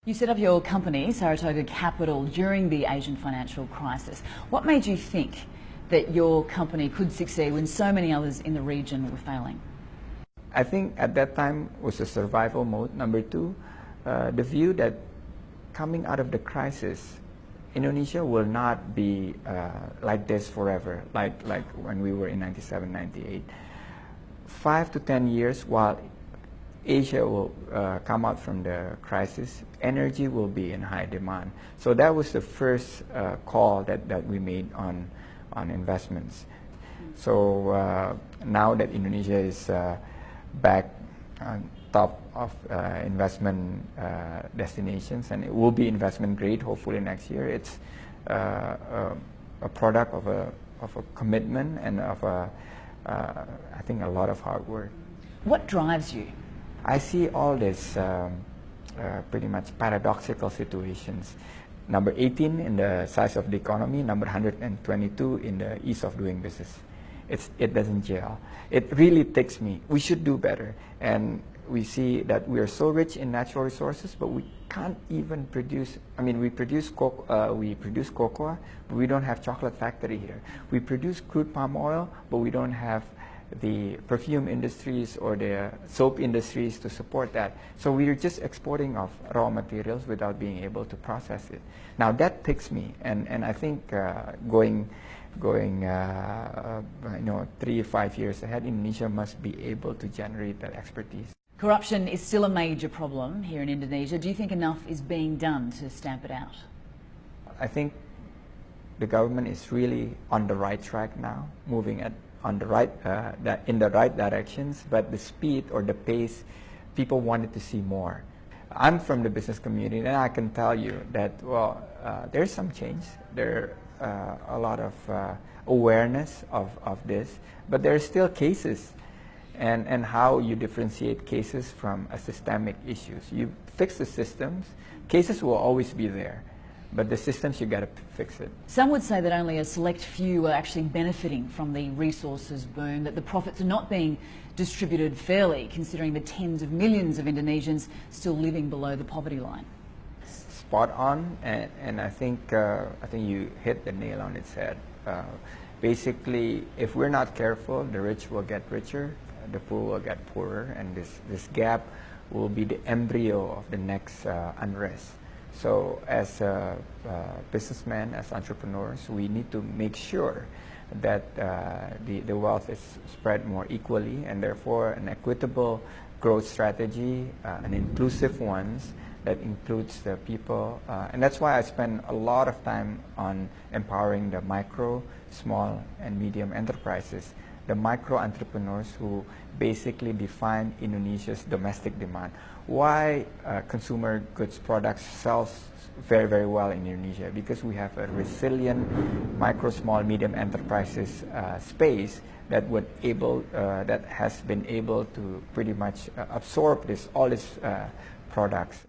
You set up your company, Saratoga Capital, during the Asian financial crisis. What made you think that your company could succeed when so many others in the region were failing? I think at that time was a survival mode. Number two, the view that coming out of the crisis, Indonesia will not be like this forever, like when we were in 97, 98. 5 to 10 years while Asia will come out from the crisis, energy will be in high demand. So that was the first call that we made on investments. So now that Indonesia is back on top of investment destinations, and it will be investment grade hopefully next year, it's a product of a commitment and of I think a lot of hard work. What drives you? I see all these pretty much paradoxical situations. Number 18 in the size of the economy, number 122 in the ease of doing business. It doesn't gel. It really ticks me. We should do better. And we see that we are so rich in natural resources, but we can't even produce. I mean, we produce cocoa, but we don't have chocolate factory here. We produce crude palm oil, but we don't have the perfume industries or the soap industries to support that. So we're just exporting of raw materials without being able to process it. Now that ticks me, and I think going 3 or 5 years ahead, Indonesia must be able to generate that expertise. Corruption is still a major problem here in Indonesia. Do you think enough is being done to stamp it out? I think the government is really on the right track now, moving in the right directions, but the speed or the pace, people wanted to see more. I'm from the business community, and I can tell you that, well, there's some change. There are a lot of awareness of this, but there are still cases, and how you differentiate cases from systemic issues. You fix the systems, cases will always be there. But the systems, you got to fix it. Some would say that only a select few are actually benefiting from the resources boom, that the profits are not being distributed fairly, considering the tens of millions of Indonesians still living below the poverty line. Spot on, and I think you hit the nail on its head. Basically, if we're not careful, the rich will get richer, the poor will get poorer, and this gap will be the embryo of the next unrest. So as businessmen, as entrepreneurs, we need to make sure that the wealth is spread more equally, and therefore an equitable growth strategy, an inclusive one that includes the people. And that's why I spend a lot of time on empowering the micro, small, and medium enterprises, the micro entrepreneurs who basically define Indonesia's domestic demand. Why consumer goods products sells very, very well in Indonesia? Because we have a resilient micro, small, medium enterprises space that has been able to pretty much absorb all these products.